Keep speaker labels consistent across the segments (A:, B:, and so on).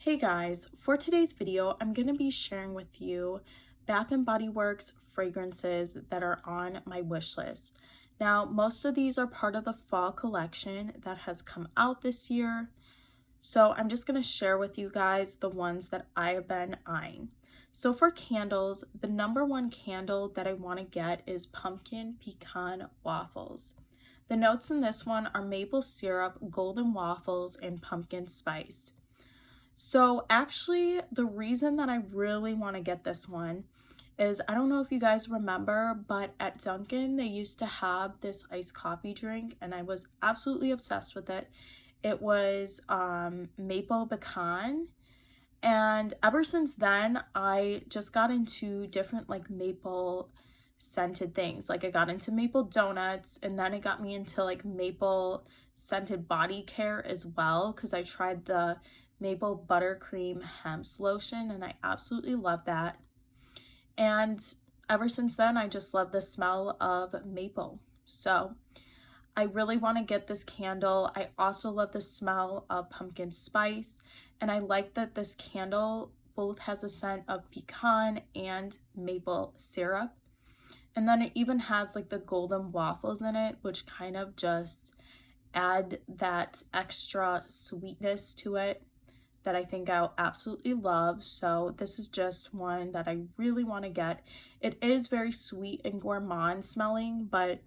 A: Hey guys, for today's video, I'm going to be sharing with you Bath & Body Works fragrances that are on my wish list. Now, most of these are part of the fall collection that has come out this year, so I'm just going to share with you guys the ones that I have been eyeing. So for candles, the number one candle that I want to get is Pumpkin Pecan Waffles. The notes in this one are maple syrup, golden waffles, and pumpkin spice. So actually, the reason that I really want to get this one is I don't know if you guys remember, but at Dunkin' they used to have this iced coffee drink and I was absolutely obsessed with it. It was maple pecan, and ever since then I just got into different like maple scented things. Like I got into maple donuts, and then it got me into like maple scented body care as well because I tried the maple buttercream hemp lotion and I absolutely love that. And ever since then I just love the smell of maple. So I really want to get this candle. I also love the smell of pumpkin spice, and I like that this candle both has a scent of pecan and maple syrup. And then it even has like the golden waffles in it, which kind of just add that extra sweetness to it that I think I'll absolutely love. So this is just one that I really want to get. It is very sweet and gourmand smelling, but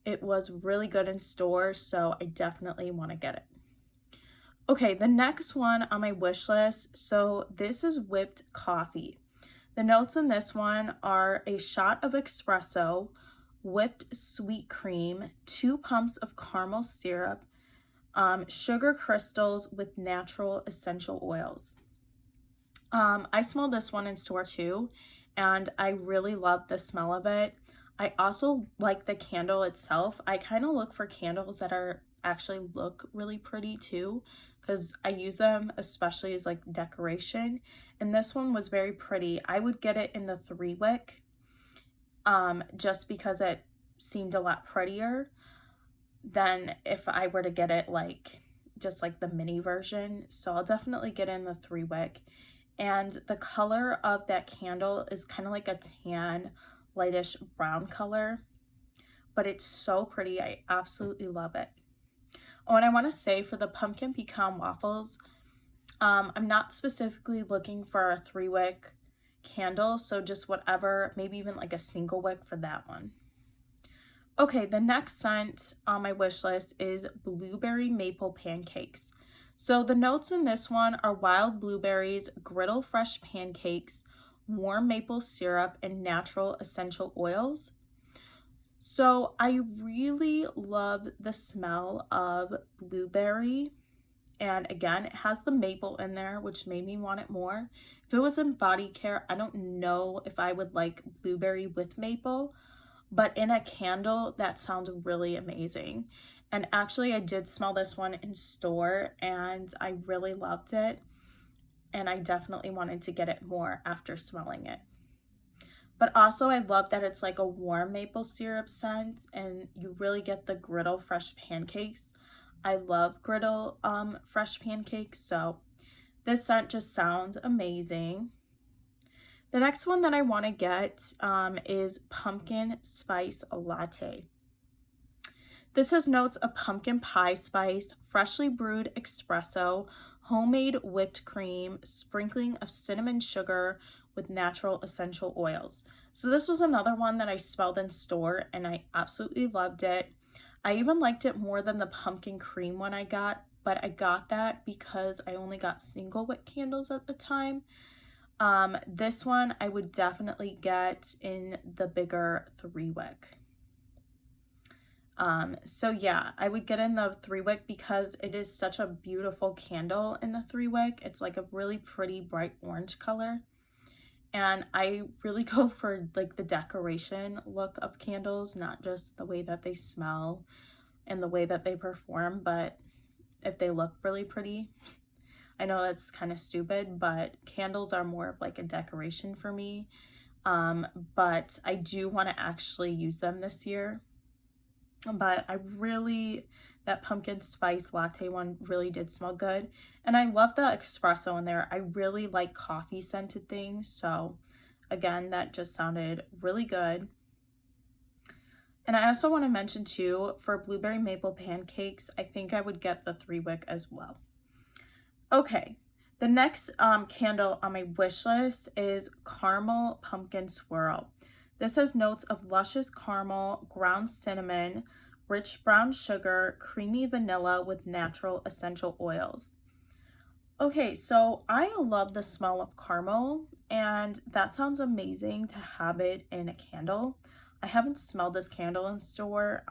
A: it was really good in stores, so I definitely want to get it. Okay, the next one on my wish list, so this is whipped coffee. The notes in this one are a shot of espresso, whipped sweet cream, 2 pumps of caramel syrup, sugar crystals with natural essential oils. I smelled this one in store too, and I really love the smell of it. I also like the candle itself. I kind of look for candles that are actually look really pretty too, because I use them especially as like decoration. And this one was very pretty. I would get it in the 3-wick, just because it seemed a lot prettier than if I were to get it like just like the mini version. So I'll definitely get in the 3-wick. And the color of that candle is kind of like a tan, lightish brown color, but it's so pretty. I absolutely love it. Oh, and I want to say for the pumpkin pecan waffles, I'm not specifically looking for a 3-wick candle, so just whatever, maybe even like a single wick for that one. Okay, the next scent on my wish list is blueberry maple pancakes. So the notes in this one are wild blueberries, griddle fresh pancakes, warm maple syrup, and natural essential oils. So I really love the smell of blueberry. And again, it has the maple in there, which made me want it more. If it was in body care, I don't know if I would like blueberry with maple, but in a candle, that sounds really amazing. And actually, I did smell this one in store and I really loved it. And I definitely wanted to get it more after smelling it. But also, I love that it's like a warm maple syrup scent and you really get the griddle fresh pancakes. I love griddle fresh pancakes, so this scent just sounds amazing. The next one that I want to get is pumpkin spice latte. This has notes of pumpkin pie spice, freshly brewed espresso, homemade whipped cream, sprinkling of cinnamon sugar with natural essential oils. So this was another one that I smelled in store and I absolutely loved it. I even liked it more than the pumpkin cream one I got, but I got that because I only got single wick candles at the time. This one I would definitely get in the bigger 3-wick. So yeah, I would get in the 3-wick because it is such a beautiful candle in the 3-wick. It's like a really pretty bright orange color. And I really go for like the decoration look of candles, not just the way that they smell and the way that they perform, but if they look really pretty. I know that's kind of stupid, but candles are more of like a decoration for me. But I do want to actually use them this year. but that pumpkin spice latte one really did smell good. And I love the espresso in there. I really like coffee scented things. So again, that just sounded really good. And I also want to mention too, for blueberry maple pancakes, I think I would get the 3-wick as well. Okay, the next candle on my wish list is Caramel Pumpkin Swirl. This has notes of luscious caramel, ground cinnamon, rich brown sugar, creamy vanilla with natural essential oils. Okay, so I love the smell of caramel, and that sounds amazing to have it in a candle. I haven't smelled this candle in store,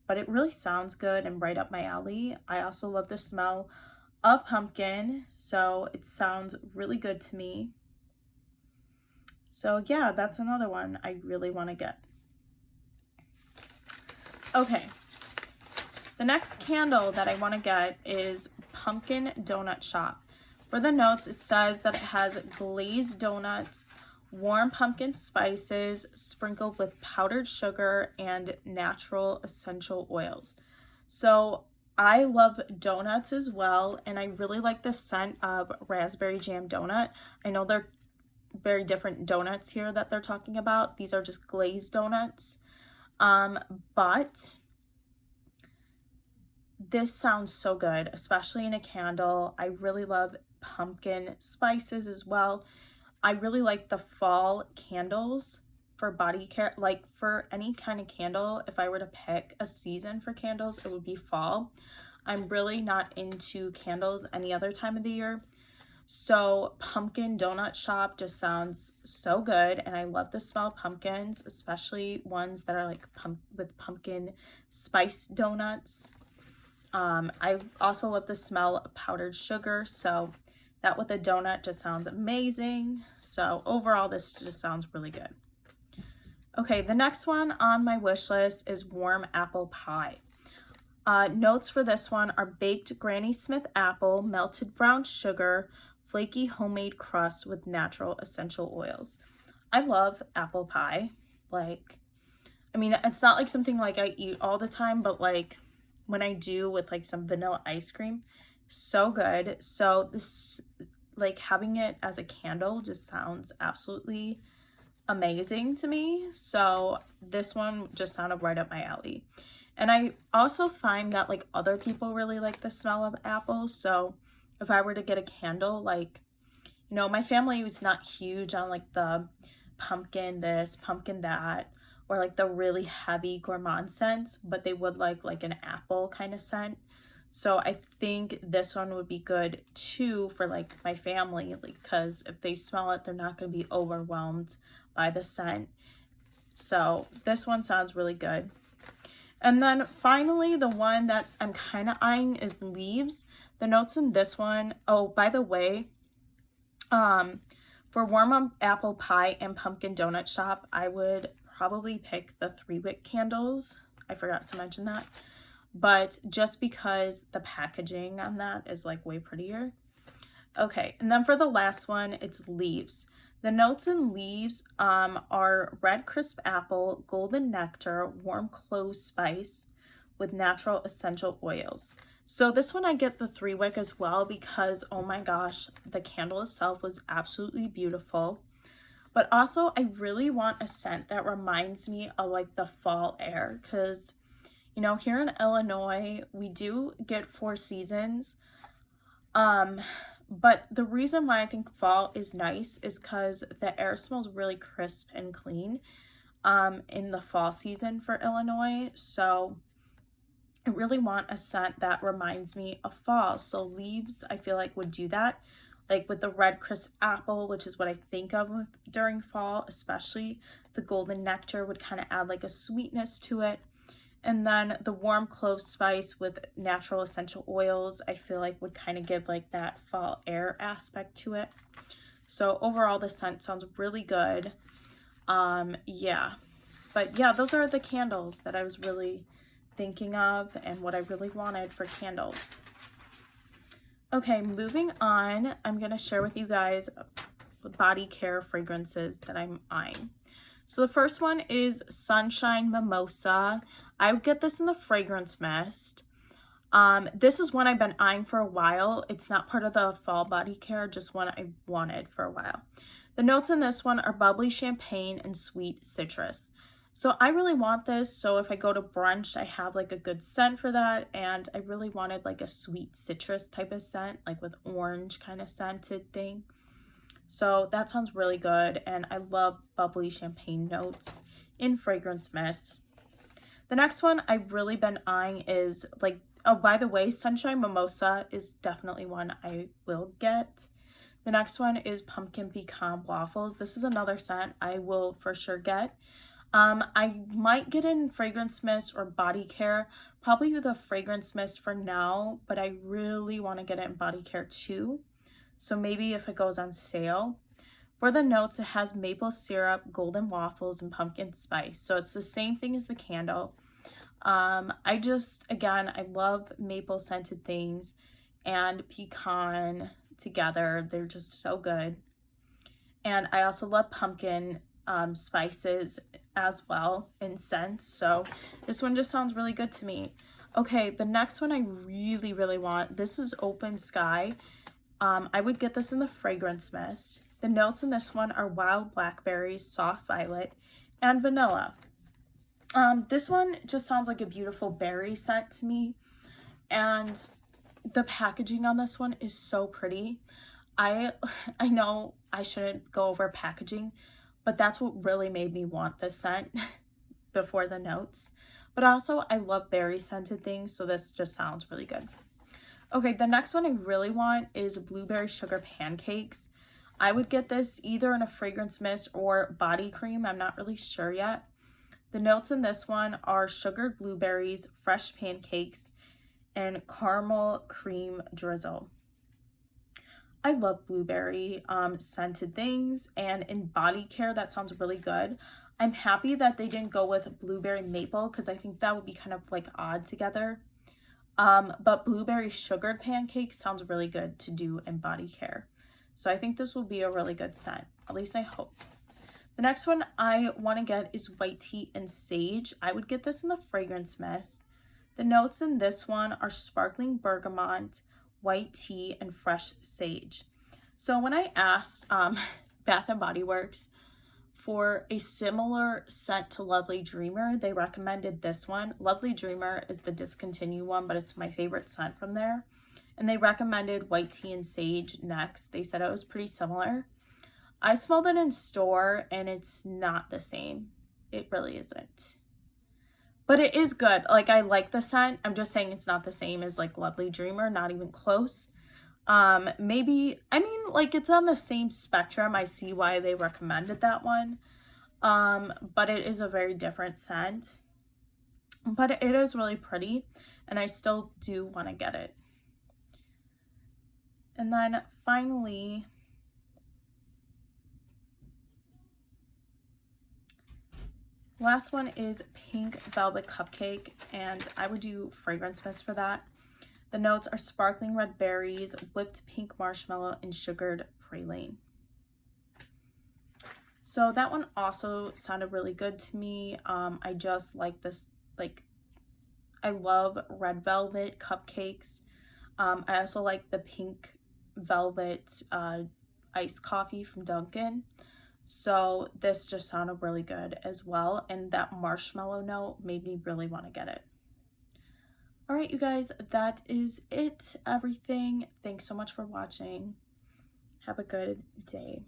A: but it really sounds good and right up my alley. I also love the smell of pumpkin, so it sounds really good to me. So yeah, that's another one I really want to get. Okay, the next candle that I want to get is Pumpkin Donut Shop. For the notes, it says that it has glazed donuts, warm pumpkin spices sprinkled with powdered sugar and natural essential oils. So I love donuts as well, and I really like the scent of raspberry jam donut. I know they're very different donuts here that they're talking about. These are just glazed donuts. But this sounds so good, especially in a candle. I really love pumpkin spices as well. I really like the fall candles for body care, like for any kind of candle. If I were to pick a season for candles, it would be fall. I'm really not into candles any other time of the year. So Pumpkin Donut Shop just sounds so good, and I love the smell of pumpkins, especially ones that are like with pumpkin spice donuts. I also love the smell of powdered sugar, so that with a donut just sounds amazing. So overall, this just sounds really good. Okay, the next one on my wish list is warm apple pie. Notes for this one are baked Granny Smith apple, melted brown sugar, flaky homemade crust with natural essential oils. I love apple pie. Like, I mean, it's not like something like I eat all the time, but like when I do with like some vanilla ice cream, so good. So this, like having it as a candle just sounds absolutely amazing to me. So this one just sounded right up my alley. And I also find that like other people really like the smell of apples. So if I were to get a candle, like, you know, my family was not huge on like the pumpkin this, pumpkin that, or like the really heavy gourmand scents, but they would like an apple kind of scent. So I think this one would be good too for like my family, like, because if they smell it, they're not going to be overwhelmed by the scent. So this one sounds really good. And then finally, the one that I'm kind of eyeing is Leaves. The notes in this one, oh, by the way, for warm apple pie and pumpkin donut shop, I would probably pick the 3-wick candles. I forgot to mention that. But just because the packaging on that is like way prettier. Okay, and then for the last one, it's Leaves. The notes in Leaves are red crisp apple, golden nectar, warm clove spice with natural essential oils. So this one I get the 3-wick as well because, oh my gosh, the candle itself was absolutely beautiful. But also I really want a scent that reminds me of like the fall air because, you know, here in Illinois, we do get 4 seasons. But the reason why I think fall is nice is because the air smells really crisp and clean in the fall season for Illinois. So I really want a scent that reminds me of fall. So Leaves, I feel like would do that. Like with the red crisp apple, which is what I think of during fall, especially the golden nectar would kind of add like a sweetness to it. And then the warm clove spice with natural essential oils, I feel like would kind of give like that fall air aspect to it. So overall, the scent sounds really good. Yeah. But yeah, those are the candles that I was really thinking of and what I really wanted for candles. Okay, moving on, I'm going to share with you guys body care fragrances that I'm eyeing. So the first one is Sunshine Mimosa. I would get this in the fragrance mist. This is one I've been eyeing for a while. It's not part of the fall body care, just one I wanted for a while. The notes in this one are bubbly champagne and sweet citrus. So I really want this, so if I go to brunch, I have like a good scent for that, and I really wanted like a sweet citrus type of scent, like with orange kind of scented thing. So that sounds really good, and I love bubbly champagne notes in fragrance mist. The next one I've really been eyeing is like, oh, by the way, Sunshine Mimosa is definitely one I will get. The next one is Pumpkin Pecan Waffles. This is another scent I will for sure get. I might get in fragrance mist or body care, probably the fragrance mist for now, but I really want to get it in body care too. So maybe if it goes on sale. For the notes, it has maple syrup, golden waffles, and pumpkin spice. So it's the same thing as the candle. Again, I love maple scented things and pecan together. They're just so good. And I also love pumpkin spices as well in scents. So this one just sounds really good to me. Okay, the next one I really, really want, this is Open Sky. I would get this in the fragrance mist. The notes in this one are wild blackberries, soft violet, and vanilla. This one just sounds like a beautiful berry scent to me, and the packaging on this one is so pretty. I know I shouldn't go over packaging, but that's what really made me want this scent before the notes. But also, I love berry scented things, so this just sounds really good. Okay, the next one I really want is Blueberry Sugar Pancakes. I would get this either in a fragrance mist or body cream. I'm not really sure yet. The notes in this one are sugared blueberries, fresh pancakes, and caramel cream drizzle. I love blueberry scented things, and in body care, that sounds really good. I'm happy that they didn't go with blueberry maple because I think that would be kind of like odd together. But blueberry sugared pancakes sounds really good to do in body care. So I think this will be a really good scent. At least I hope. The next one I want to get is White Tea and Sage. I would get this in the fragrance mist. The notes in this one are sparkling bergamot, white tea, and fresh sage. So when I asked Bath & Body Works for a similar scent to Lovely Dreamer, they recommended this one. Lovely Dreamer is the discontinued one, but it's my favorite scent from there. And they recommended White Tea and Sage next. They said it was pretty similar. I smelled it in store and it's not the same. It really isn't. But it is good. Like, I like the scent. I'm just saying it's not the same as like Lovely Dreamer, not even close. Maybe, I mean, like, it's on the same spectrum. I see why they recommended that one. But it is a very different scent. But it is really pretty, and I still do want to get it. And then finally, last one is Pink Velvet Cupcake, and I would do fragrance mist for that. The notes are sparkling red berries, whipped pink marshmallow, and sugared praline. So that one also sounded really good to me. I just like this, like, I love red velvet cupcakes. I also like the pink velvet iced coffee from Dunkin'. So this just sounded really good as well. And that marshmallow note made me really want to get it. All right, you guys, that is it, everything. Thanks so much for watching. Have a good day.